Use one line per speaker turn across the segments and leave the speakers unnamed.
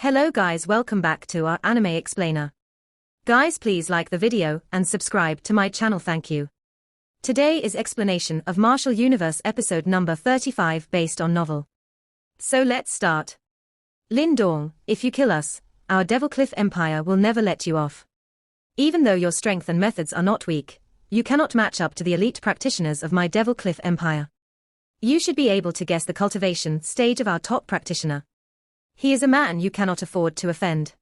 Hello guys, welcome back to our anime explainer. Guys, please like the video and subscribe to my channel, thank you. Today is explanation of Martial Universe episode number 35 based on novel. So let's start. Lin Dong, if you kill us, our Devil Cliff Empire will never let you off. Even though your strength and methods are not weak, you cannot match up to the elite practitioners of my Devil Cliff Empire. You should be able to guess the cultivation stage of our top practitioner. He is a man you cannot afford to offend.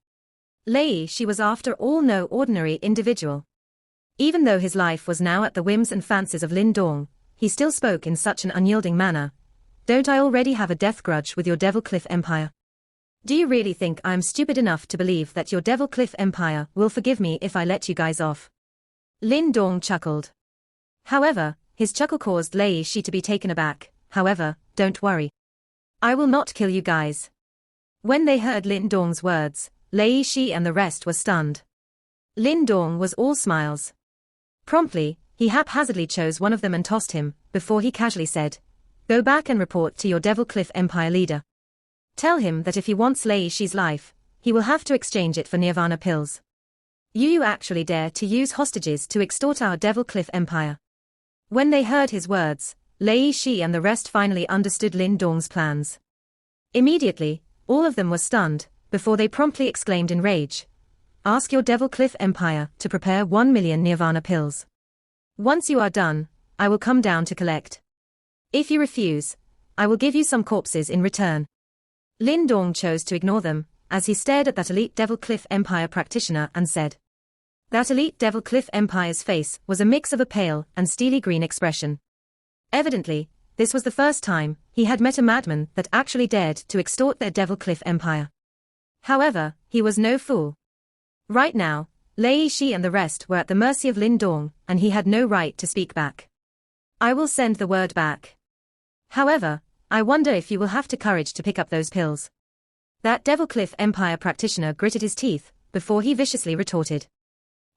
Lei, she was after all no ordinary individual. Even though his life was now at the whims and fancies of Lin Dong, he still spoke in such an unyielding manner. Don't I already have a death grudge with your Devil Cliff Empire? Do you really think I am stupid enough to believe that your Devil Cliff Empire will forgive me if I let you guys off? Lin Dong chuckled. However, his chuckle caused Lei Shi to be taken aback. However, don't worry. I will not kill you guys. When they heard Lin Dong's words, Lei Shi and the rest were stunned. Lin Dong was all smiles. Promptly, he haphazardly chose one of them and tossed him, before he casually said, "Go back and report to your Devil Cliff Empire leader. Tell him that if he wants Lei Shi's life, he will have to exchange it for Nirvana pills. You actually dare to use hostages to extort our Devil Cliff Empire." When they heard his words, Lei Shi and the rest finally understood Lin Dong's plans. Immediately, all of them were stunned, before they promptly exclaimed in rage, "Ask your Devil Cliff Empire to prepare 1 million Nirvana pills. Once you are done, I will come down to collect. If you refuse, I will give you some corpses in return." Lin Dong chose to ignore them, as he stared at that elite Devil Cliff Empire practitioner and said. That elite Devil Cliff Empire's face was a mix of a pale and steely green expression. Evidently, this was the first time he had met a madman that actually dared to extort their Devil Cliff Empire. However, he was no fool. Right now, Lei Shi and the rest were at the mercy of Lin Dong, and he had no right to speak back. I will send the word back. However, I wonder if you will have the courage to pick up those pills. That Devil Cliff Empire practitioner gritted his teeth, before he viciously retorted.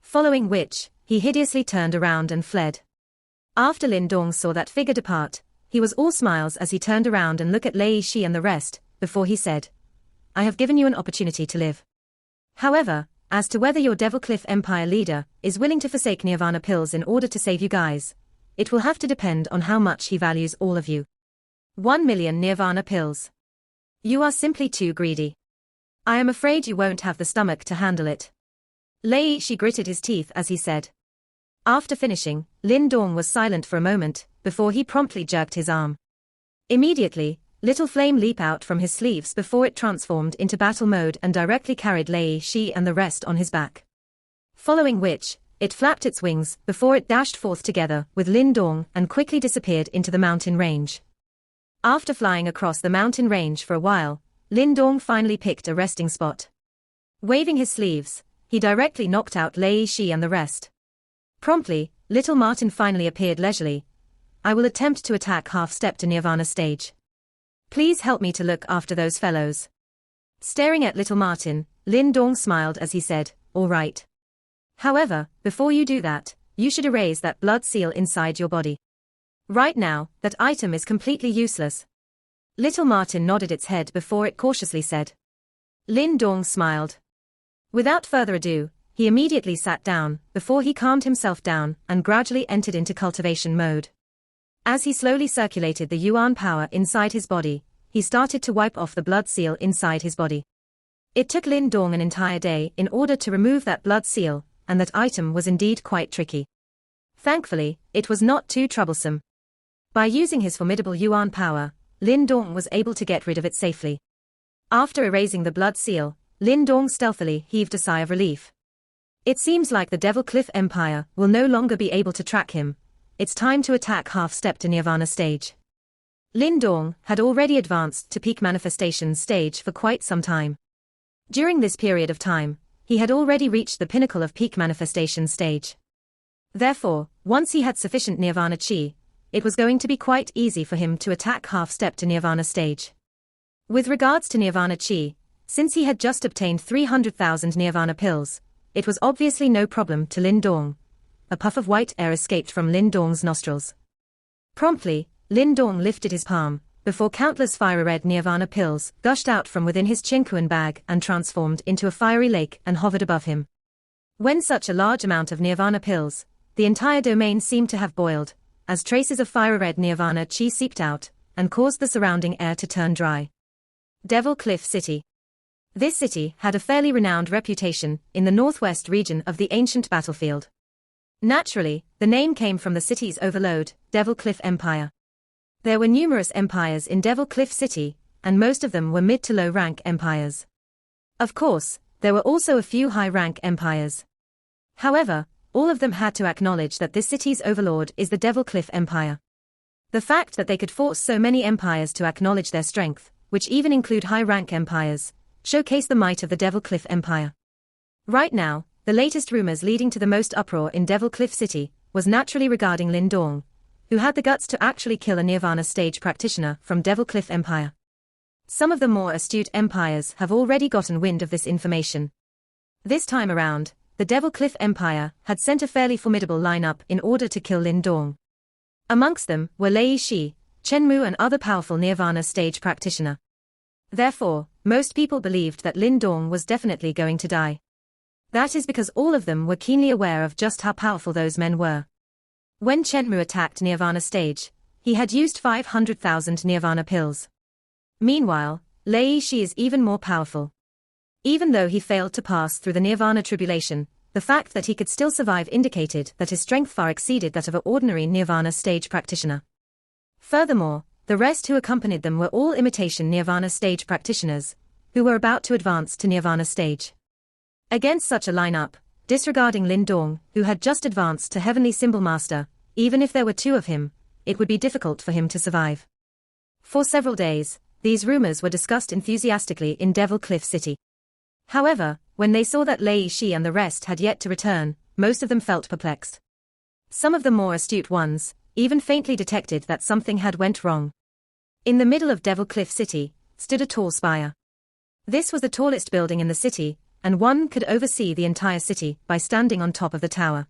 Following which, he hideously turned around and fled. After Lin Dong saw that figure depart, he was all smiles as he turned around and looked at Lei Shi and the rest, before he said, "I have given you an opportunity to live. However, as to whether your Devil Cliff Empire leader is willing to forsake Nirvana pills in order to save you guys, it will have to depend on how much he values all of you. 1 million Nirvana pills. You are simply too greedy. I am afraid you won't have the stomach to handle it." Lei Shi gritted his teeth as he said. After finishing, Lin Dong was silent for a moment, before he promptly jerked his arm. Immediately, little flame leaped out from his sleeves before it transformed into battle mode and directly carried Lei Shi and the rest on his back. Following which, it flapped its wings before it dashed forth together with Lin Dong and quickly disappeared into the mountain range. After flying across the mountain range for a while, Lin Dong finally picked a resting spot. Waving his sleeves, he directly knocked out Lei Shi and the rest. Promptly, little Martin finally appeared leisurely. "I will attempt to attack half-step to Nirvana stage. Please help me to look after those fellows." Staring at little Martin, Lin Dong smiled as he said, "All right. However, before you do that, you should erase that blood seal inside your body. Right now, that item is completely useless." Little Martin nodded its head before it cautiously said. Lin Dong smiled. Without further ado, he immediately sat down, before he calmed himself down and gradually entered into cultivation mode. As he slowly circulated the Yuan power inside his body, he started to wipe off the blood seal inside his body. It took Lin Dong an entire day in order to remove that blood seal, and that item was indeed quite tricky. Thankfully, it was not too troublesome. By using his formidable Yuan power, Lin Dong was able to get rid of it safely. After erasing the blood seal, Lin Dong stealthily heaved a sigh of relief. It seems like the Devil Cliff Empire will no longer be able to track him. It's time to attack half-step to Nirvana stage. Lin Dong had already advanced to peak manifestation stage for quite some time. During this period of time, he had already reached the pinnacle of peak manifestation stage. Therefore, once he had sufficient Nirvana chi, it was going to be quite easy for him to attack half-step to Nirvana stage. With regards to Nirvana chi, since he had just obtained 300,000 Nirvana pills, it was obviously no problem to Lin Dong. A puff of white air escaped from Lin Dong's nostrils. Promptly, Lin Dong lifted his palm, before countless fire-red nirvana pills gushed out from within his chinkuan bag and transformed into a fiery lake and hovered above him. When such a large amount of nirvana pills, the entire domain seemed to have boiled, as traces of fire-red nirvana chi seeped out, and caused the surrounding air to turn dry. Devil Cliff City. This city had a fairly renowned reputation in the northwest region of the ancient battlefield. Naturally, the name came from the city's overlord, Devil Cliff Empire. There were numerous empires in Devil Cliff City, and most of them were mid to low rank empires. Of course, there were also a few high rank empires. However, all of them had to acknowledge that this city's overlord is the Devil Cliff Empire. The fact that they could force so many empires to acknowledge their strength, which even include high rank empires, showcase the might of the Devil Cliff Empire. Right now, the latest rumors leading to the most uproar in Devil Cliff City was naturally regarding Lin Dong, who had the guts to actually kill a Nirvana stage practitioner from Devil Cliff Empire. Some of the more astute empires have already gotten wind of this information. This time around, the Devil Cliff Empire had sent a fairly formidable lineup in order to kill Lin Dong. Amongst them were Lei Shi, Chen Mu and other powerful Nirvana stage practitioner. Therefore, most people believed that Lin Dong was definitely going to die. That is because all of them were keenly aware of just how powerful those men were. When Chen Mu attacked Nirvana stage, he had used 500,000 Nirvana pills. Meanwhile, Lei Shi is even more powerful. Even though he failed to pass through the Nirvana tribulation, the fact that he could still survive indicated that his strength far exceeded that of an ordinary Nirvana stage practitioner. Furthermore, the rest who accompanied them were all imitation Nirvana stage practitioners, who were about to advance to Nirvana stage. Against such a lineup, disregarding Lin Dong, who had just advanced to Heavenly Symbol Master, even if there were two of him, it would be difficult for him to survive. For several days, these rumors were discussed enthusiastically in Devil Cliff City. However, when they saw that Lei Shi and the rest had yet to return, most of them felt perplexed. Some of the more astute ones even faintly detected that something had went wrong. In the middle of Devil Cliff City stood a tall spire. This was the tallest building in the city, and one could oversee the entire city by standing on top of the tower.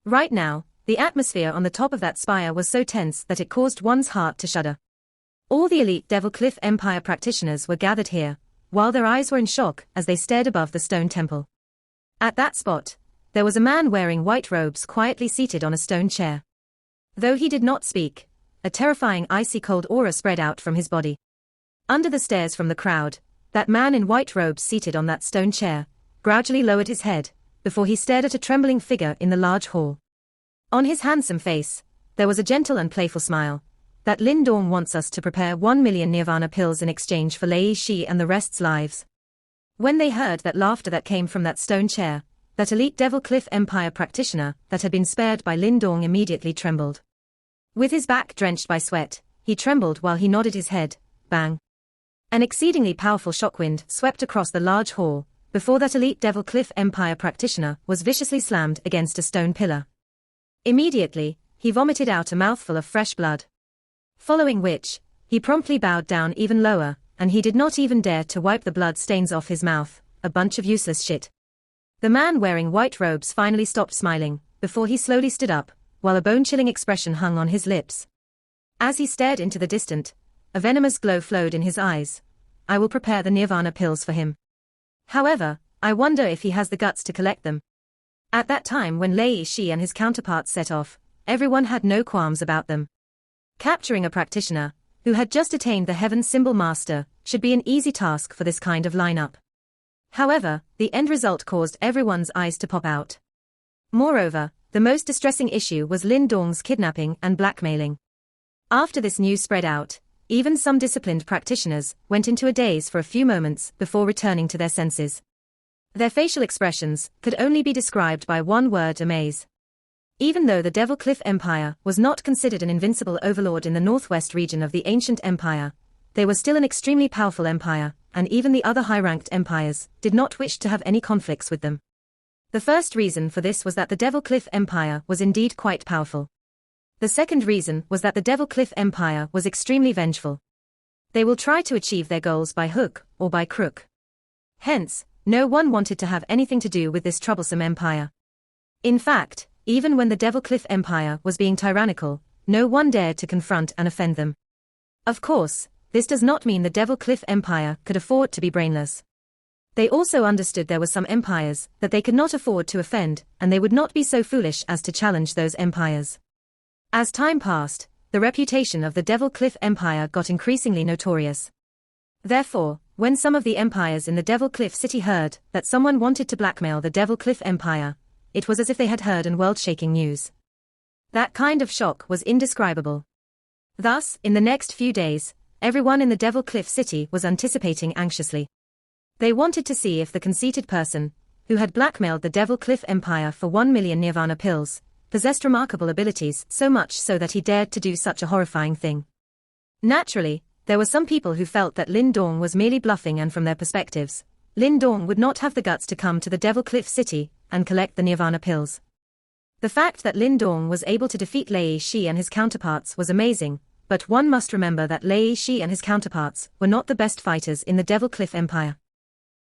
Right now, the atmosphere on the top of that spire was so tense that it caused one's heart to shudder. All the elite Devil Cliff Empire practitioners were gathered here, while their eyes were in shock as they stared above the stone temple. At that spot, there was a man wearing white robes quietly seated on a stone chair. Though he did not speak, a terrifying icy cold aura spread out from his body. Under the stares from the crowd, that man in white robes seated on that stone chair gradually lowered his head, before he stared at a trembling figure in the large hall. On his handsome face, there was a gentle and playful smile. That Lin Dong wants us to prepare 1 million Nirvana pills in exchange for Lei Shi and the rest's lives. When they heard that laughter that came from that stone chair, that elite Devil Cliff Empire practitioner that had been spared by Lin Dong immediately trembled. With his back drenched by sweat, he trembled while he nodded his head. Bang! An exceedingly powerful shockwind swept across the large hall, before that elite Devil Cliff Empire practitioner was viciously slammed against a stone pillar. Immediately, he vomited out a mouthful of fresh blood. Following which, he promptly bowed down even lower, and he did not even dare to wipe the blood stains off his mouth. A bunch of useless shit. The man wearing white robes finally stopped smiling, before he slowly stood up, while a bone-chilling expression hung on his lips. As he stared into the distant, a venomous glow flowed in his eyes. I will prepare the Nirvana pills for him. However, I wonder if he has the guts to collect them. At that time when Lei Shi and his counterparts set off, everyone had no qualms about them. Capturing a practitioner, who had just attained the Heaven Symbol Master, should be an easy task for this kind of lineup. However, the end result caused everyone's eyes to pop out. Moreover, the most distressing issue was Lin Dong's kidnapping and blackmailing. After this news spread out, even some disciplined practitioners went into a daze for a few moments before returning to their senses. Their facial expressions could only be described by one word: amaze. Even though the Devil Cliff Empire was not considered an invincible overlord in the northwest region of the ancient empire, they were still an extremely powerful empire, and even the other high-ranked empires did not wish to have any conflicts with them. The first reason for this was that the Devil Cliff Empire was indeed quite powerful. The second reason was that the Devil Cliff Empire was extremely vengeful. They will try to achieve their goals by hook or by crook. Hence, no one wanted to have anything to do with this troublesome empire. In fact, even when the Devil Cliff Empire was being tyrannical, no one dared to confront and offend them. Of course, this does not mean the Devil Cliff Empire could afford to be brainless. They also understood there were some empires that they could not afford to offend, and they would not be so foolish as to challenge those empires. As time passed, the reputation of the Devil Cliff Empire got increasingly notorious. Therefore, when some of the empires in the Devil Cliff City heard that someone wanted to blackmail the Devil Cliff Empire, it was as if they had heard world-shaking news. That kind of shock was indescribable. Thus, in the next few days, everyone in the Devil Cliff City was anticipating anxiously. They wanted to see if the conceited person, who had blackmailed the Devil Cliff Empire for 1 million Nirvana pills, possessed remarkable abilities so much so that he dared to do such a horrifying thing. Naturally, there were some people who felt that Lin Dong was merely bluffing, and from their perspectives, Lin Dong would not have the guts to come to the Devil Cliff City and collect the Nirvana pills. The fact that Lin Dong was able to defeat Lei Shi and his counterparts was amazing, but one must remember that Lei Shi and his counterparts were not the best fighters in the Devil Cliff Empire.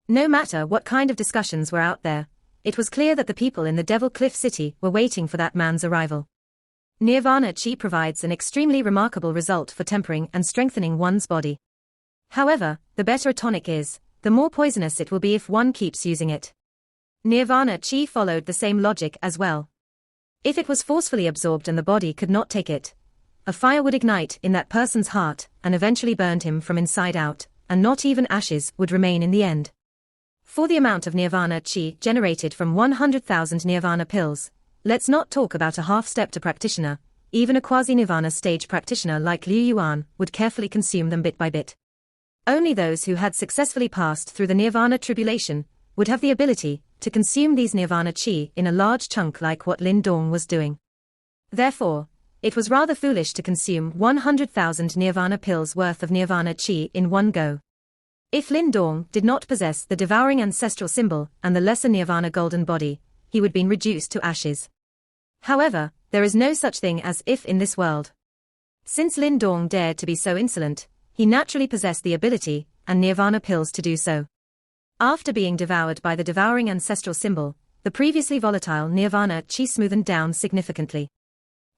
No matter what kind of discussions were out there, it was clear that the people in the Devil Cliff City were waiting for that man's arrival. Nirvana Chi provides an extremely remarkable result for tempering and strengthening one's body. However, the better a tonic is, the more poisonous it will be if one keeps using it. Nirvana Chi followed the same logic as well. If it was forcefully absorbed and the body could not take it, a fire would ignite in that person's heart and eventually burned him from inside out, and not even ashes would remain in the end. For the amount of Nirvana Chi generated from 100,000 Nirvana pills, let's not talk about a half-stepped practitioner, even a quasi-Nirvana stage practitioner like Liu Yuan would carefully consume them bit by bit. Only those who had successfully passed through the Nirvana tribulation would have the ability to consume these Nirvana Chi in a large chunk like what Lin Dong was doing. Therefore, it was rather foolish to consume 100,000 Nirvana pills worth of Nirvana Chi in one go. If Lin Dong did not possess the devouring ancestral symbol and the lesser Nirvana golden body, he would have been reduced to ashes. However, there is no such thing as if in this world. Since Lin Dong dared to be so insolent, he naturally possessed the ability and Nirvana pills to do so. After being devoured by the devouring ancestral symbol, the previously volatile Nirvana Chi smoothened down significantly.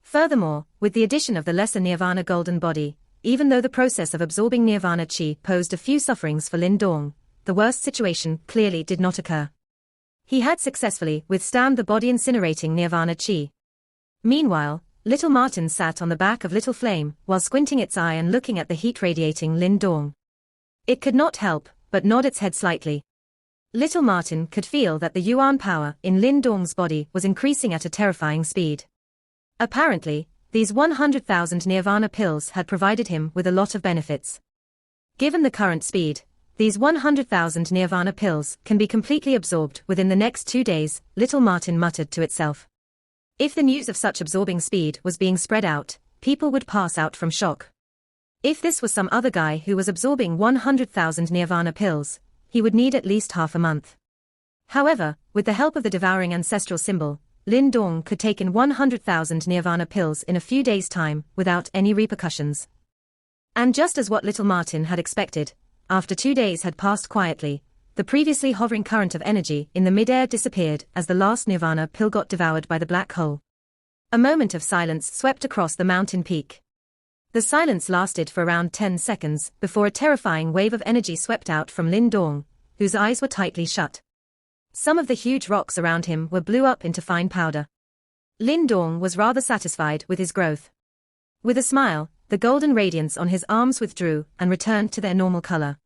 Furthermore, with the addition of the lesser Nirvana golden body, even though the process of absorbing Nirvana Chi posed a few sufferings for Lin Dong, the worst situation clearly did not occur. He had successfully withstood the body incinerating Nirvana Chi. Meanwhile, Little Martin sat on the back of Little Flame while squinting its eye and looking at the heat radiating Lin Dong. It could not help but nod its head slightly. Little Martin could feel that the Yuan power in Lin Dong's body was increasing at a terrifying speed. Apparently, these 100,000 Nirvana pills had provided him with a lot of benefits. Given the current speed, these 100,000 Nirvana pills can be completely absorbed within the next 2 days, Little Martin muttered to itself. If the news of such absorbing speed was being spread out, people would pass out from shock. If this was some other guy who was absorbing 100,000 Nirvana pills, he would need at least half a month. However, with the help of the devouring ancestral symbol, Lin Dong could take in 100,000 Nirvana pills in a few days' time without any repercussions. And just as what Little Martin had expected, after 2 days had passed quietly, the previously hovering current of energy in the mid-air disappeared as the last Nirvana pill got devoured by the black hole. A moment of silence swept across the mountain peak. The silence lasted for around 10 seconds before a terrifying wave of energy swept out from Lin Dong, whose eyes were tightly shut. Some of the huge rocks around him were blew up into fine powder. Lin Dong was rather satisfied with his growth. With a smile, the golden radiance on his arms withdrew and returned to their normal color.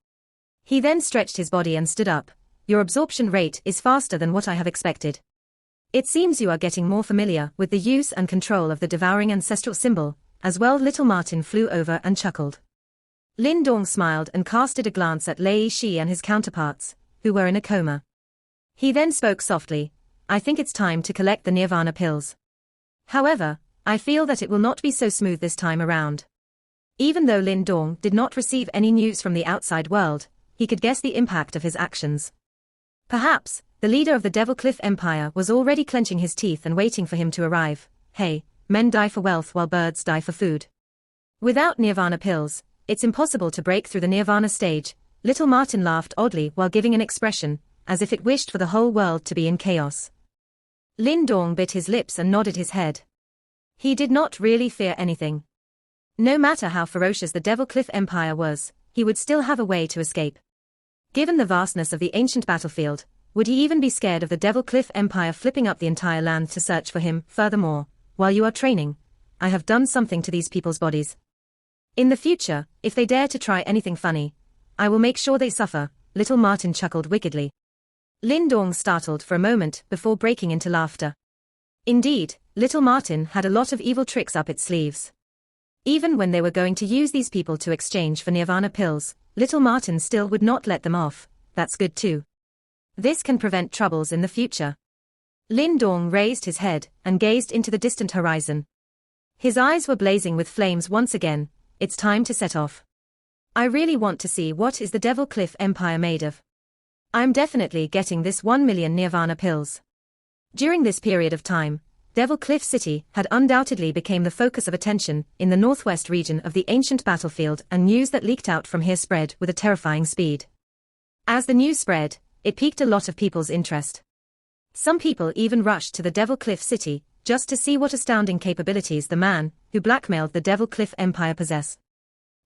He then stretched his body and stood up. Your absorption rate is faster than what I have expected. It seems you are getting more familiar with the use and control of the devouring ancestral symbol, as well. Little Martin flew over and chuckled. Lin Dong smiled and casted a glance at Lei Shi and his counterparts, who were in a coma. He then spoke softly, I think it's time to collect the Nirvana pills. However, I feel that it will not be so smooth this time around. Even though Lin Dong did not receive any news from the outside world, he could guess the impact of his actions. Perhaps, the leader of the Devil Cliff Empire was already clenching his teeth and waiting for him to arrive. Hey, men die for wealth while birds die for food. Without Nirvana pills, it's impossible to break through the Nirvana stage. Little Martin laughed oddly while giving an expression, as if it wished for the whole world to be in chaos. Lin Dong bit his lips and nodded his head. He did not really fear anything. No matter how ferocious the Devil Cliff Empire was, he would still have a way to escape. Given the vastness of the ancient battlefield, would he even be scared of the Devil Cliff Empire flipping up the entire land to search for him? Furthermore, while you are training, I have done something to these people's bodies. In the future, if they dare to try anything funny, I will make sure they suffer. Little Martin chuckled wickedly. Lin Dong startled for a moment before breaking into laughter. Indeed, Little Martin had a lot of evil tricks up its sleeves. Even when they were going to use these people to exchange for Nirvana pills, Little Martin still would not let them off. That's good too. This can prevent troubles in the future. Lin Dong raised his head and gazed into the distant horizon. His eyes were blazing with flames once again. It's time to set off. I really want to see what is the Devil Cliff Empire made of. I'm definitely getting this 1 million Nirvana pills. During this period of time, Devil Cliff City had undoubtedly become the focus of attention in the northwest region of the ancient battlefield, and news that leaked out from here spread with a terrifying speed. As the news spread, it piqued a lot of people's interest. Some people even rushed to the Devil Cliff City just to see what astounding capabilities the man who blackmailed the Devil Cliff Empire possessed.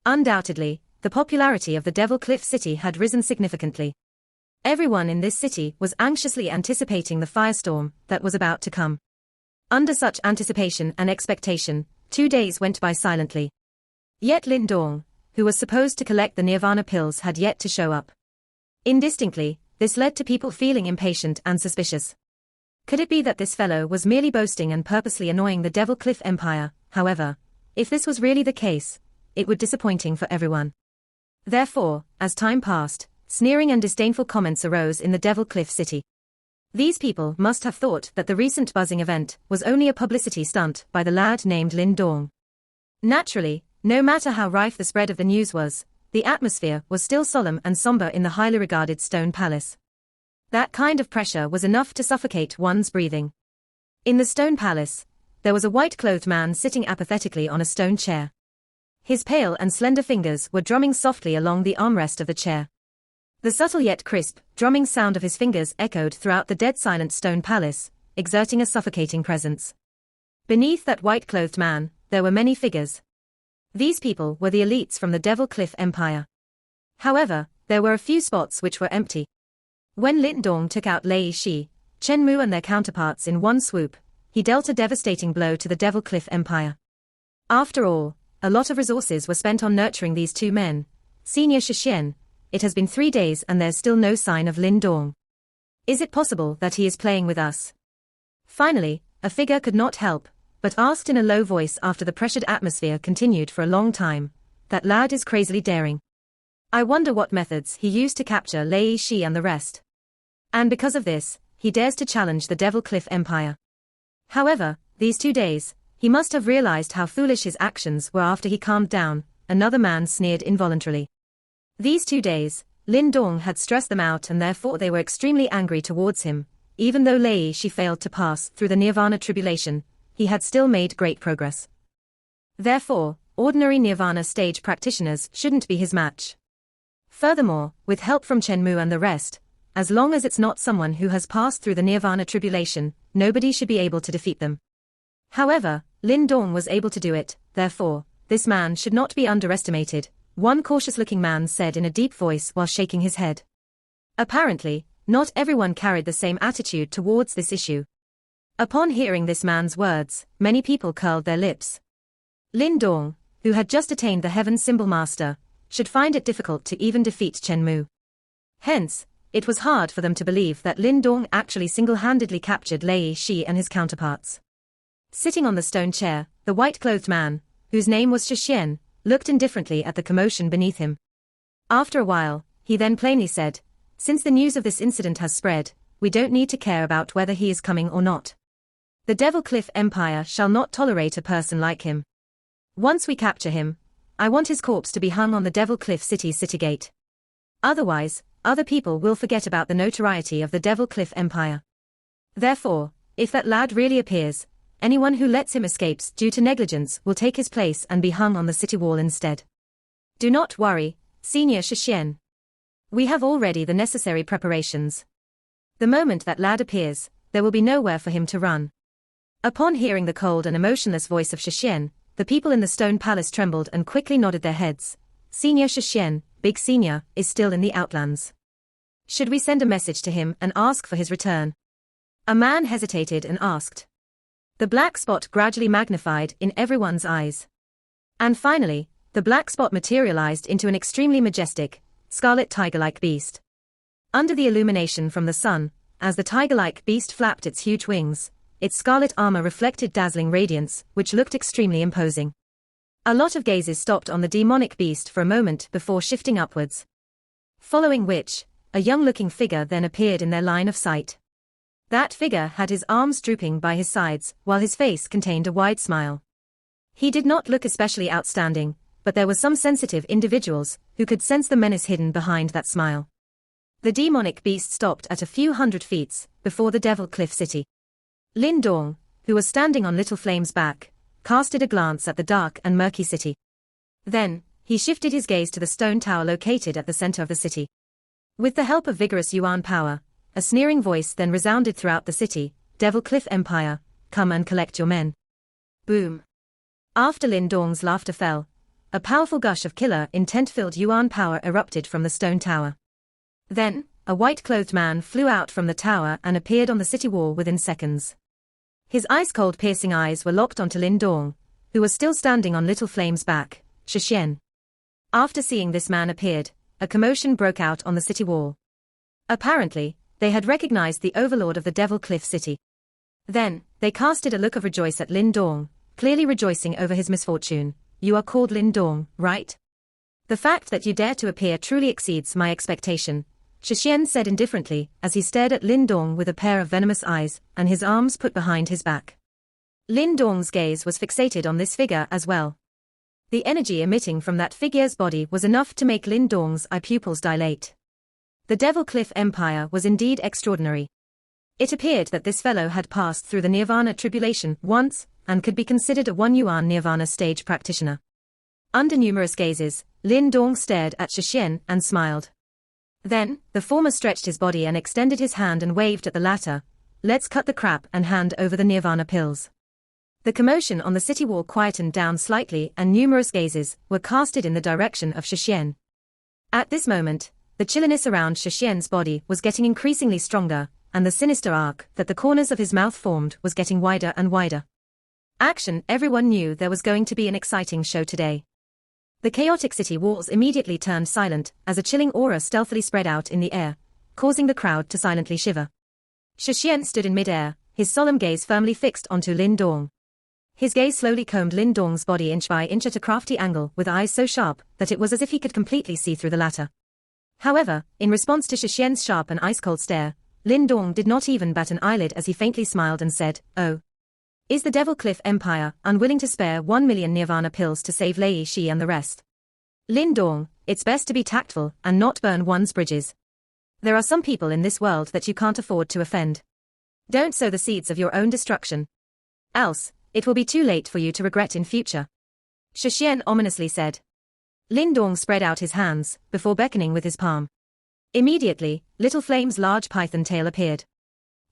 Undoubtedly, the popularity of the Devil Cliff City had risen significantly. Everyone in this city was anxiously anticipating the firestorm that was about to come. Under such anticipation and expectation, 2 days went by silently. Yet Lin Dong, who was supposed to collect the Nirvana pills, had yet to show up. Indistinctly, this led to people feeling impatient and suspicious. Could it be that this fellow was merely boasting and purposely annoying the Devil Cliff Empire? However, if this was really the case, it would be disappointing for everyone. Therefore, as time passed, sneering and disdainful comments arose in the Devil Cliff City. These people must have thought that the recent buzzing event was only a publicity stunt by the lad named Lin Dong. Naturally, no matter how rife the spread of the news was, the atmosphere was still solemn and somber in the highly regarded Stone Palace. That kind of pressure was enough to suffocate one's breathing. In the Stone Palace, there was a white-clothed man sitting apathetically on a stone chair. His pale and slender fingers were drumming softly along the armrest of the chair. The subtle yet crisp, drumming sound of his fingers echoed throughout the dead-silent Stone Palace, exerting a suffocating presence. Beneath that white-clothed man, there were many figures. These people were the elites from the Devil Cliff Empire. However, there were a few spots which were empty. When Lin Dong took out Lei Shi, Chen Mu and their counterparts in one swoop, he dealt a devastating blow to the Devil Cliff Empire. After all, a lot of resources were spent on nurturing these two men. Senior Shishien, it has been 3 days and there's still no sign of Lin Dong. Is it possible that he is playing with us? Finally, a figure could not help, but asked in a low voice after the pressured atmosphere continued for a long time. That lad is crazily daring. I wonder what methods he used to capture Lei Shi and the rest. And because of this, he dares to challenge the Devil Cliff Empire. However, these 2 days, he must have realized how foolish his actions were. After he calmed down, another man sneered involuntarily. These 2 days, Lin Dong had stressed them out and therefore they were extremely angry towards him. Even though Lei Shi failed to pass through the Nirvana tribulation, he had still made great progress. Therefore, ordinary Nirvana stage practitioners shouldn't be his match. Furthermore, with help from Chen Mu and the rest, as long as it's not someone who has passed through the Nirvana tribulation, nobody should be able to defeat them. However, Lin Dong was able to do it, therefore, this man should not be underestimated, one cautious-looking man said in a deep voice while shaking his head. Apparently, not everyone carried the same attitude towards this issue. Upon hearing this man's words, many people curled their lips. Lin Dong, who had just attained the Heaven Symbol Master, should find it difficult to even defeat Chen Mu. Hence, it was hard for them to believe that Lin Dong actually single-handedly captured Lei Shi and his counterparts. Sitting on the stone chair, the white-clothed man, whose name was Shishien, looked indifferently at the commotion beneath him. After a while, he then plainly said, "Since the news of this incident has spread, we don't need to care about whether he is coming or not. The Devil Cliff Empire shall not tolerate a person like him. Once we capture him, I want his corpse to be hung on the Devil Cliff City gate. Otherwise, other people will forget about the notoriety of the Devil Cliff Empire. Therefore, if that lad really appears, anyone who lets him escape due to negligence will take his place and be hung on the city wall instead. Do not worry, Senior Shishien. We have already the necessary preparations. The moment that lad appears, there will be nowhere for him to run." Upon hearing the cold and emotionless voice of Shishien, the people in the stone palace trembled and quickly nodded their heads. Senior Shishien, Big Senior, is still in the outlands. Should we send a message to him and ask for his return? A man hesitated and asked. The black spot gradually magnified in everyone's eyes. And finally, the black spot materialized into an extremely majestic, scarlet tiger-like beast. Under the illumination from the sun, as the tiger-like beast flapped its huge wings, its scarlet armor reflected dazzling radiance, which looked extremely imposing. A lot of gazes stopped on the demonic beast for a moment before shifting upwards. Following which, a young-looking figure then appeared in their line of sight. That figure had his arms drooping by his sides, while his face contained a wide smile. He did not look especially outstanding, but there were some sensitive individuals who could sense the menace hidden behind that smile. The demonic beast stopped at a few hundred feet before the Devil Cliff City. Lin Dong, who was standing on Little Flame's back, casted a glance at the dark and murky city. Then, he shifted his gaze to the stone tower located at the center of the city. With the help of vigorous Yuan power, a sneering voice then resounded throughout the city, Devil Cliff Empire, come and collect your men. Boom. After Lin Dong's laughter fell, a powerful gush of killer intent-filled Yuan power erupted from the stone tower. Then, a white-clothed man flew out from the tower and appeared on the city wall within seconds. His ice-cold piercing eyes were locked onto Lin Dong, who was still standing on Little Flame's back, Shishien. After seeing this man appeared, a commotion broke out on the city wall. Apparently, they had recognized the overlord of the Devil Cliff City. Then, they casted a look of rejoice at Lin Dong, clearly rejoicing over his misfortune. You are called Lin Dong, right? The fact that you dare to appear truly exceeds my expectation, Shishien said indifferently as he stared at Lin Dong with a pair of venomous eyes and his arms put behind his back. Lin Dong's gaze was fixated on this figure as well. The energy emitting from that figure's body was enough to make Lin Dong's eye pupils dilate. The Devil Cliff Empire was indeed extraordinary. It appeared that this fellow had passed through the Nirvana tribulation once, and could be considered a one-yuan Nirvana stage practitioner. Under numerous gazes, Lin Dong stared at Shishien and smiled. Then, the former stretched his body and extended his hand and waved at the latter. Let's cut the crap and hand over the Nirvana pills. The commotion on the city wall quietened down slightly and numerous gazes were casted in the direction of Shishien. At this moment, the chilliness around Shishien's body was getting increasingly stronger, and the sinister arc that the corners of his mouth formed was getting wider and wider. Action! Everyone knew there was going to be an exciting show today. The chaotic city walls immediately turned silent as a chilling aura stealthily spread out in the air, causing the crowd to silently shiver. Shishien stood in mid-air, his solemn gaze firmly fixed onto Lin Dong. His gaze slowly combed Lin Dong's body inch by inch at a crafty angle with eyes so sharp that it was as if he could completely see through the latter. However, in response to Shishien's sharp and ice-cold stare, Lin Dong did not even bat an eyelid as he faintly smiled and said, "Oh. Is the Devil Cliff Empire unwilling to spare 1 million Nirvana pills to save Lei Shi and the rest? Lin Dong, it's best to be tactful and not burn one's bridges. There are some people in this world that you can't afford to offend. Don't sow the seeds of your own destruction. Else, it will be too late for you to regret in future," Shishien ominously said. Lin Dong spread out his hands, before beckoning with his palm. Immediately, Little Flame's large python tail appeared.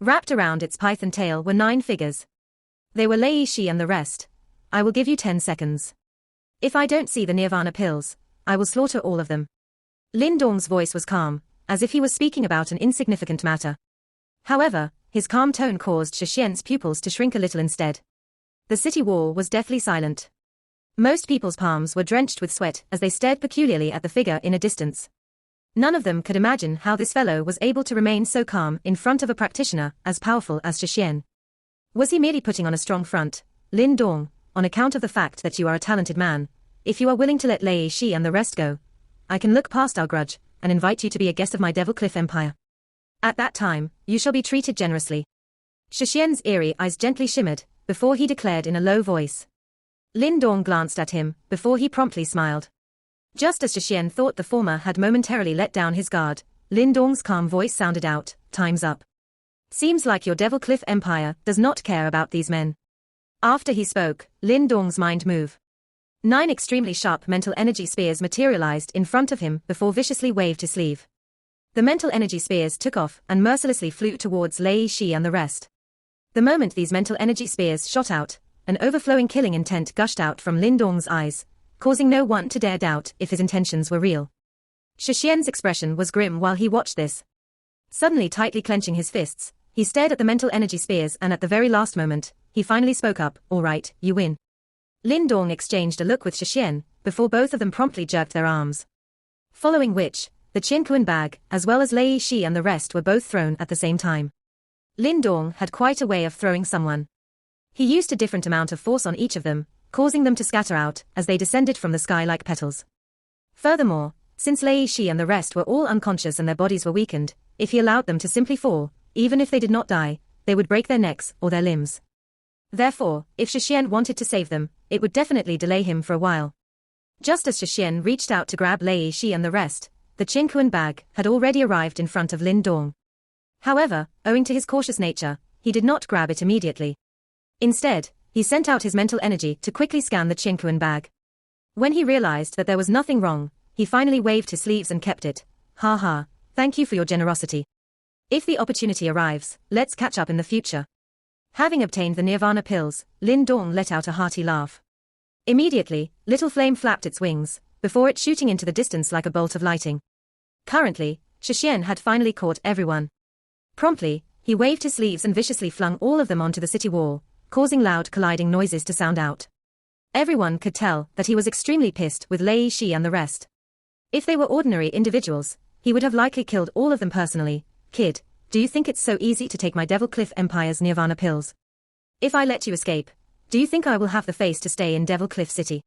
Wrapped around its python tail were 9 figures. They were Lei Shi and the rest. I will give you 10 seconds. If I don't see the Nirvana pills, I will slaughter all of them. Lin Dong's voice was calm, as if he was speaking about an insignificant matter. However, his calm tone caused Shishien's pupils to shrink a little instead. The city wall was deathly silent. Most people's palms were drenched with sweat as they stared peculiarly at the figure in a distance. None of them could imagine how this fellow was able to remain so calm in front of a practitioner as powerful as Shishien. Was he merely putting on a strong front? Lin Dong, on account of the fact that you are a talented man, if you are willing to let Lei Shi and the rest go, I can look past our grudge and invite you to be a guest of my Devil Cliff Empire. At that time, you shall be treated generously. Shishien's eerie eyes gently shimmered, before he declared in a low voice. Lin Dong glanced at him, before he promptly smiled. Just as Shishien thought the former had momentarily let down his guard, Lin Dong's calm voice sounded out, "Time's up. Seems like your Devil Cliff Empire does not care about these men." After he spoke, Lin Dong's mind moved. 9 extremely sharp mental energy spears materialized in front of him before viciously waved his sleeve. The mental energy spears took off and mercilessly flew towards Lei Shi and the rest. The moment these mental energy spears shot out, an overflowing killing intent gushed out from Lin Dong's eyes, causing no one to dare doubt if his intentions were real. Shixian's expression was grim while he watched this. Suddenly tightly clenching his fists, he stared at the mental energy spears and at the very last moment, he finally spoke up, "All right, you win." Lin Dong exchanged a look with Shixian, before both of them promptly jerked their arms. Following which, the Qinquan bag, as well as Lei Shi and the rest were both thrown at the same time. Lin Dong had quite a way of throwing someone. He used a different amount of force on each of them, causing them to scatter out as they descended from the sky like petals. Furthermore, since Lei Shi and the rest were all unconscious and their bodies were weakened, if he allowed them to simply fall, even if they did not die, they would break their necks or their limbs. Therefore, if Shixian wanted to save them, it would definitely delay him for a while. Just as Shixian reached out to grab Lei Shi and the rest, the Qinquan bag had already arrived in front of Lin Dong. However, owing to his cautious nature, he did not grab it immediately. Instead, he sent out his mental energy to quickly scan the Qinquan bag. When he realized that there was nothing wrong, he finally waved his sleeves and kept it. "Ha ha, thank you for your generosity. If the opportunity arrives, let's catch up in the future." Having obtained the Nirvana pills, Lin Dong let out a hearty laugh. Immediately, little flame flapped its wings, before it shooting into the distance like a bolt of lightning. Currently, Shixian had finally caught everyone. Promptly, he waved his sleeves and viciously flung all of them onto the city wall, causing loud colliding noises to sound out. Everyone could tell that he was extremely pissed with Lei Shi and the rest. If they were ordinary individuals, he would have likely killed all of them personally. "Kid, do you think it's so easy to take my Devil Cliff Empire's Nirvana pills? If I let you escape, do you think I will have the face to stay in Devil Cliff City?"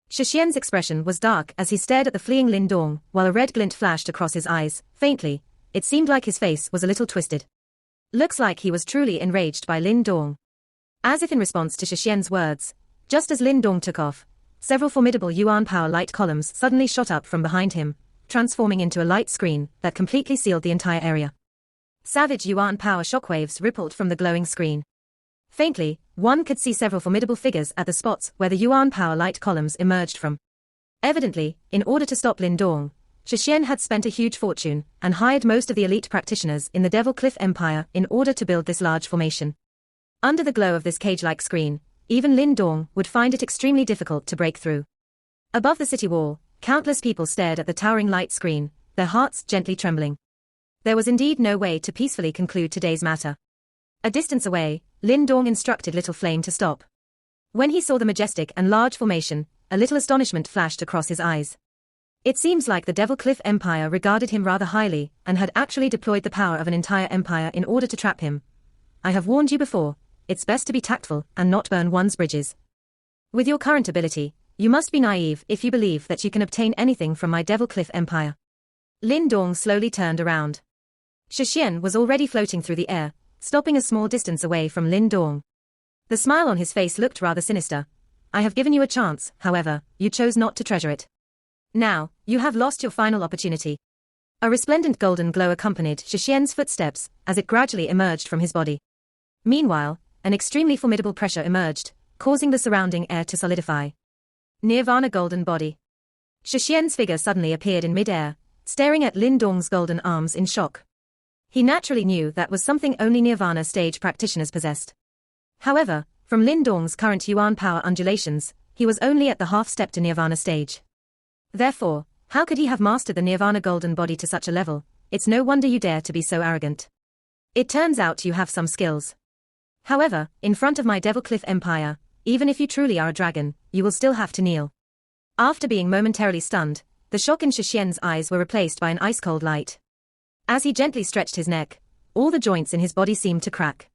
Shixian's expression was dark as he stared at the fleeing Lin Dong, while a red glint flashed across his eyes. Faintly, it seemed like his face was a little twisted. Looks like he was truly enraged by Lin Dong. As if in response to Shixian's words, just as Lin Dong took off, several formidable Yuan power light columns suddenly shot up from behind him, transforming into a light screen that completely sealed the entire area. Savage Yuan power shockwaves rippled from the glowing screen. Faintly, one could see several formidable figures at the spots where the Yuan power light columns emerged from. Evidently, in order to stop Lin Dong, Shixian had spent a huge fortune and hired most of the elite practitioners in the Devil Cliff Empire in order to build this large formation. Under the glow of this cage-like screen, even Lin Dong would find it extremely difficult to break through. Above the city wall, countless people stared at the towering light screen, their hearts gently trembling. There was indeed no way to peacefully conclude today's matter. A distance away, Lin Dong instructed Little Flame to stop. When he saw the majestic and large formation, a little astonishment flashed across his eyes. It seems like the Devil Cliff Empire regarded him rather highly and had actually deployed the power of an entire empire in order to trap him. "I have warned you before, it's best to be tactful and not burn one's bridges. With your current ability, you must be naive if you believe that you can obtain anything from my Devil Cliff Empire." Lin Dong slowly turned around. Shixian was already floating through the air, stopping a small distance away from Lin Dong. The smile on his face looked rather sinister. "I have given you a chance, however, you chose not to treasure it. Now, you have lost your final opportunity." A resplendent golden glow accompanied Shixian's footsteps as it gradually emerged from his body. Meanwhile, an extremely formidable pressure emerged, causing the surrounding air to solidify. Nirvana golden body. Shixian's figure suddenly appeared in mid-air, staring at Lin Dong's golden arms in shock. He naturally knew that was something only Nirvana stage practitioners possessed. However, from Lin Dong's current Yuan power undulations, he was only at the half-step to Nirvana stage. Therefore, how could he have mastered the Nirvana golden body to such a level? It's no wonder you dare to be so arrogant. It turns out you have some skills. However, in front of my Devil Cliff Empire, even if you truly are a dragon, you will still have to kneel. After being momentarily stunned, the shock in Shixian's eyes were replaced by an ice-cold light. As he gently stretched his neck, all the joints in his body seemed to crack.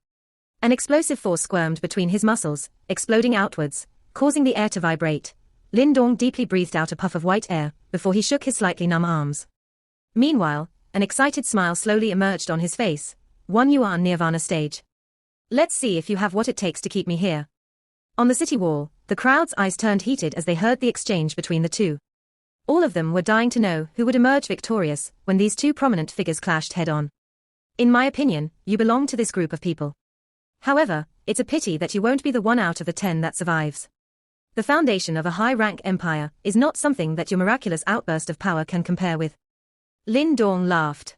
An explosive force squirmed between his muscles, exploding outwards, causing the air to vibrate. Lin Dong deeply breathed out a puff of white air, before he shook his slightly numb arms. Meanwhile, an excited smile slowly emerged on his face. "1 Yuan Nirvana stage. Let's see if you have what it takes to keep me here." On the city wall, the crowd's eyes turned heated as they heard the exchange between the two. All of them were dying to know who would emerge victorious when these two prominent figures clashed head-on. "In my opinion, you belong to this group of people. However, it's a pity that you won't be the one out of the 10 that survives. The foundation of a high-rank empire is not something that your miraculous outburst of power can compare with." Lin Dong laughed.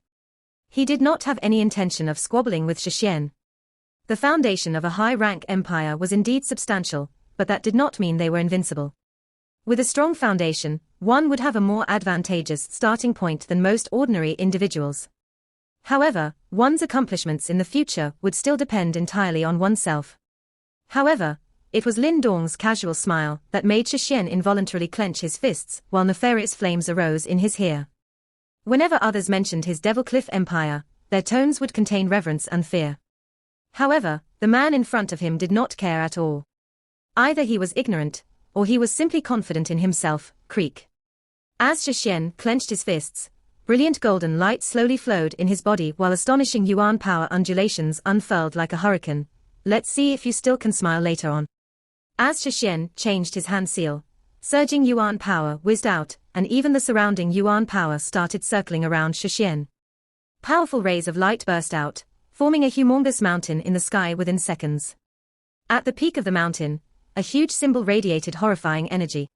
He did not have any intention of squabbling with Shixian. The foundation of a high-rank empire was indeed substantial, but that did not mean they were invincible. With a strong foundation, one would have a more advantageous starting point than most ordinary individuals. However, one's accomplishments in the future would still depend entirely on oneself. However, it was Lin Dong's casual smile that made Shishien involuntarily clench his fists while nefarious flames arose in his hair. Whenever others mentioned his Devil Cliff Empire, their tones would contain reverence and fear. However, the man in front of him did not care at all. Either he was ignorant, or he was simply confident in himself. Creak. As Shishien clenched his fists, brilliant golden light slowly flowed in his body while astonishing yuan power undulations unfurled like a hurricane. Let's see if you still can smile later on. As Shishien changed his hand seal, surging yuan power whizzed out, and even the surrounding yuan power started circling around Shishien. Powerful rays of light burst out, forming a humongous mountain in the sky within seconds. At the peak of the mountain, a huge symbol radiated horrifying energy.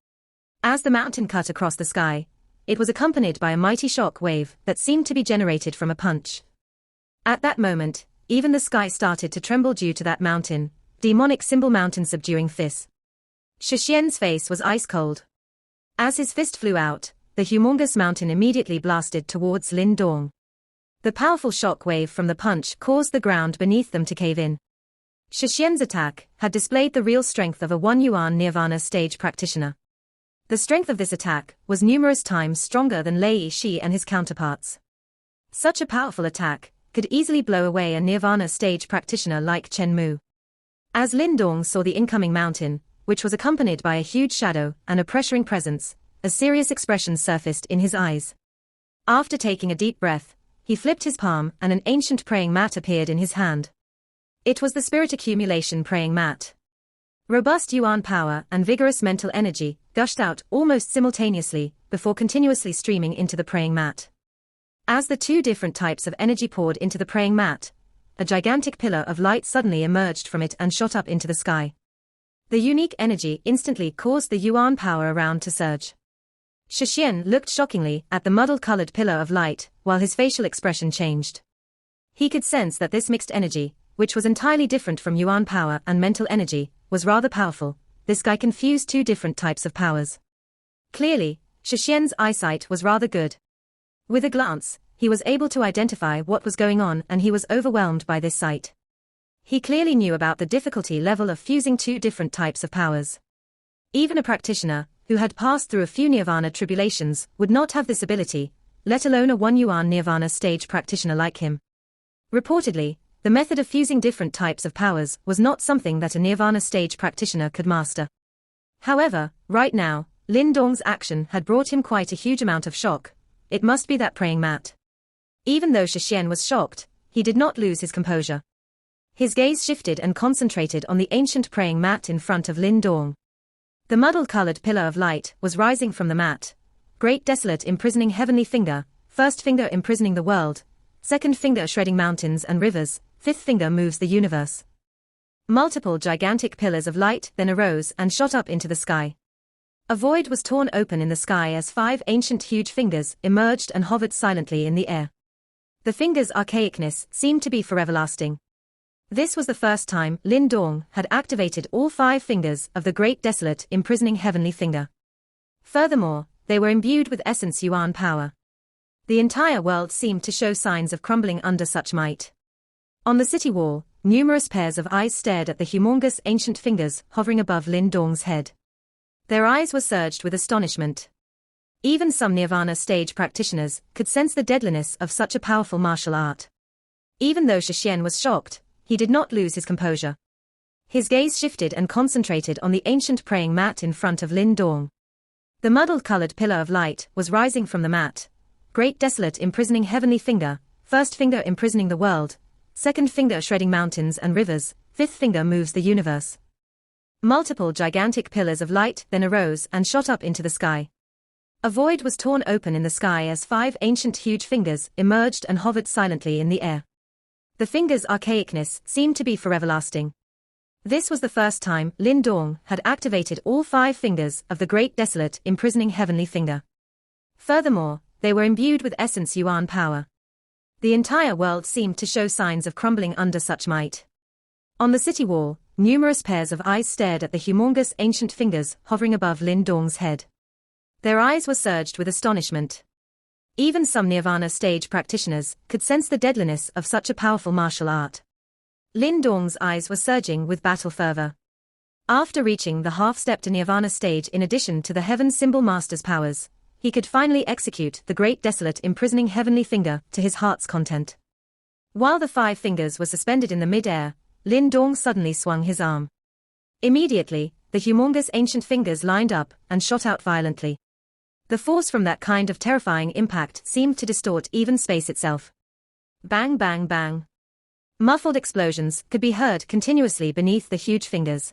As the mountain cut across the sky, it was accompanied by a mighty shock wave that seemed to be generated from a punch. At that moment, even the sky started to tremble due to that mountain, demonic symbol mountain subduing fist. Shishien's face was ice cold. As his fist flew out, the humongous mountain immediately blasted towards Lin Dong. The powerful shock wave from the punch caused the ground beneath them to cave in. Shishien's attack had displayed the real strength of a 1 yuan nirvana stage practitioner. The strength of this attack was numerous times stronger than Lei Shi and his counterparts. Such a powerful attack could easily blow away a nirvana stage practitioner like Chen Mu. As Lin Dong saw the incoming mountain, which was accompanied by a huge shadow and a pressuring presence, a serious expression surfaced in his eyes. After taking a deep breath, he flipped his palm and an ancient praying mat appeared in his hand. It was the spirit accumulation praying mat. Robust yuan power and vigorous mental energy gushed out almost simultaneously before continuously streaming into the praying mat. As the two different types of energy poured into the praying mat, a gigantic pillar of light suddenly emerged from it and shot up into the sky. The unique energy instantly caused the yuan power around to surge. Shishien looked shockingly at the muddled-colored pillar of light while his facial expression changed. He could sense that this mixed energy, which was entirely different from yuan power and mental energy, was rather powerful. This guy confused two different types of powers. Clearly, Shishien's eyesight was rather good. With a glance, he was able to identify what was going on and he was overwhelmed by this sight. He clearly knew about the difficulty level of fusing two different types of powers. Even a practitioner, who had passed through a few nirvana tribulations, would not have this ability, let alone a 1 yuan nirvana stage practitioner like him. Reportedly, the method of fusing different types of powers was not something that a nirvana stage practitioner could master. However, right now, Lin Dong's action had brought him quite a huge amount of shock. It must be that praying mat. Even though Shishien was shocked, he did not lose his composure. His gaze shifted and concentrated on the ancient praying mat in front of Lin Dong. The muddled-colored pillar of light was rising from the mat. Great desolate imprisoning heavenly finger, first finger imprisoning the world, second finger shredding mountains and rivers, fifth finger moves the universe. Multiple gigantic pillars of light then arose and shot up into the sky. A void was torn open in the sky as 5 ancient huge fingers emerged and hovered silently in the air. The fingers' archaicness seemed to be for everlasting. This was the first time Lin Dong had activated all 5 fingers of the great desolate imprisoning heavenly finger. Furthermore, they were imbued with essence yuan power. The entire world seemed to show signs of crumbling under such might. On the city wall, numerous pairs of eyes stared at the humongous ancient fingers hovering above Lin Dong's head. Their eyes were surged with astonishment. Even some nirvana stage practitioners could sense the deadliness of such a powerful martial art. Even though Shishien was shocked, he did not lose his composure. His gaze shifted and concentrated on the ancient praying mat in front of Lin Dong. The muddled-colored pillar of light was rising from the mat. Great desolate imprisoning heavenly finger, first finger imprisoning the world, second finger shredding mountains and rivers, fifth finger moves the universe. Multiple gigantic pillars of light then arose and shot up into the sky. A void was torn open in the sky as 5 ancient huge fingers emerged and hovered silently in the air. The fingers' archaicness seemed to be for everlasting. This was the first time Lin Dong had activated all 5 fingers of the great desolate imprisoning heavenly finger. Furthermore, they were imbued with essence yuan power. The entire world seemed to show signs of crumbling under such might. On the city wall, numerous pairs of eyes stared at the humongous ancient fingers hovering above Lin Dong's head. Their eyes were surged with astonishment. Even some Nirvana stage practitioners could sense the deadliness of such a powerful martial art. Lin Dong's eyes were surging with battle fervor. After reaching the half-step to Nirvana stage, in addition to the Heaven Symbol Master's powers, he could finally execute the great desolate imprisoning heavenly finger to his heart's content. While the 5 fingers were suspended in the mid-air, Lin Dong suddenly swung his arm. Immediately, the humongous ancient fingers lined up and shot out violently. The force from that kind of terrifying impact seemed to distort even space itself. Bang bang bang. Muffled explosions could be heard continuously beneath the huge fingers.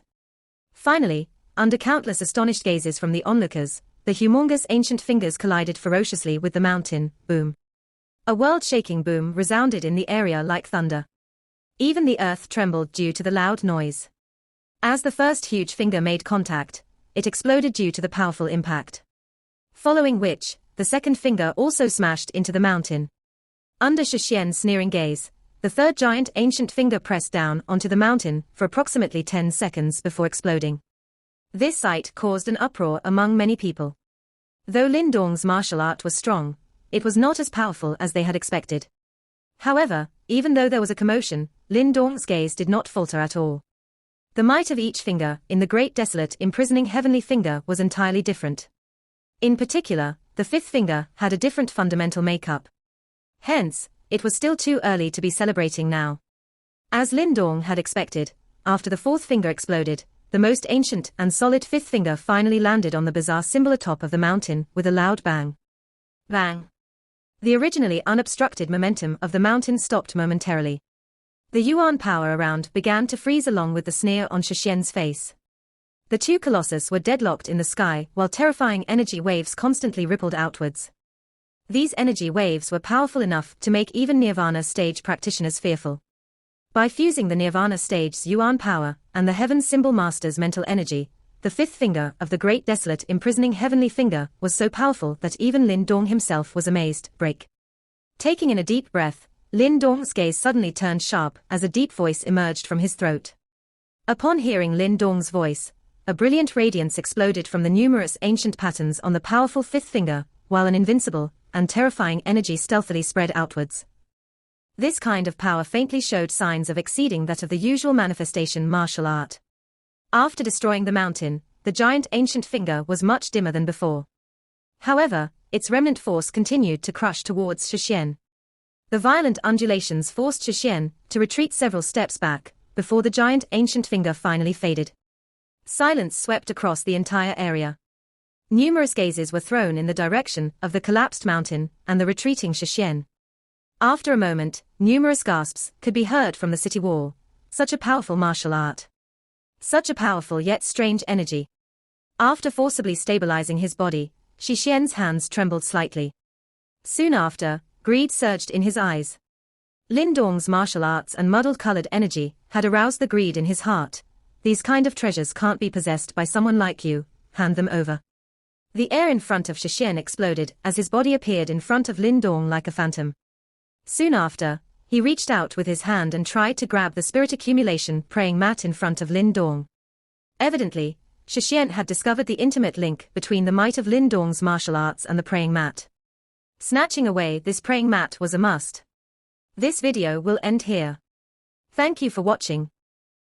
Finally, under countless astonished gazes from the onlookers, the humongous ancient fingers collided ferociously with the mountain. Boom. A world-shaking boom resounded in the area like thunder. Even the earth trembled due to the loud noise. As the first huge finger made contact, it exploded due to the powerful impact. Following which, the second finger also smashed into the mountain. Under Shixian's sneering gaze, the third giant ancient finger pressed down onto the mountain for approximately 10 seconds before exploding. This sight caused an uproar among many people. Though Lin Dong's martial art was strong, it was not as powerful as they had expected. However, even though there was a commotion, Lin Dong's gaze did not falter at all. The might of each finger in the great desolate imprisoning heavenly finger was entirely different. In particular, the 5th finger had a different fundamental makeup. Hence, it was still too early to be celebrating now. As Lin Dong had expected, after the 4th finger exploded, the most ancient and solid 5th finger finally landed on the bizarre symbol atop of the mountain with a loud bang. Bang. The originally unobstructed momentum of the mountain stopped momentarily. The yuan power around began to freeze along with the sneer on Shixian's face. The 2 colossus were deadlocked in the sky while terrifying energy waves constantly rippled outwards. These energy waves were powerful enough to make even Nirvana stage practitioners fearful. By fusing the Nirvana stage's yuan power and the Heaven Symbol Master's mental energy, the 5th finger of the great desolate imprisoning heavenly finger was so powerful that even Lin Dong himself was amazed. Break. Taking in a deep breath, Lin Dong's gaze suddenly turned sharp as a deep voice emerged from his throat. Upon hearing Lin Dong's voice, a brilliant radiance exploded from the numerous ancient patterns on the powerful 5th finger, while an invincible and terrifying energy stealthily spread outwards. This kind of power faintly showed signs of exceeding that of the usual manifestation martial art. After destroying the mountain, the giant ancient finger was much dimmer than before. However, its remnant force continued to crush towards Shixian. The violent undulations forced Shixian to retreat several steps back, before the giant ancient finger finally faded. Silence swept across the entire area. Numerous gazes were thrown in the direction of the collapsed mountain and the retreating Shixian. After a moment, numerous gasps could be heard from the city wall. Such a powerful martial art. Such a powerful yet strange energy. After forcibly stabilizing his body, Shixian's hands trembled slightly. Soon after, greed surged in his eyes. Lin Dong's martial arts and muddled-colored energy had aroused the greed in his heart. These kind of treasures can't be possessed by someone like you, hand them over. The air in front of Shixian exploded as his body appeared in front of Lin Dong like a phantom. Soon after, he reached out with his hand and tried to grab the spirit accumulation praying mat in front of Lin Dong. Evidently, Shixian had discovered the intimate link between the might of Lin Dong's martial arts and the praying mat. Snatching away this praying mat was a must. This video will end here. Thank you for watching.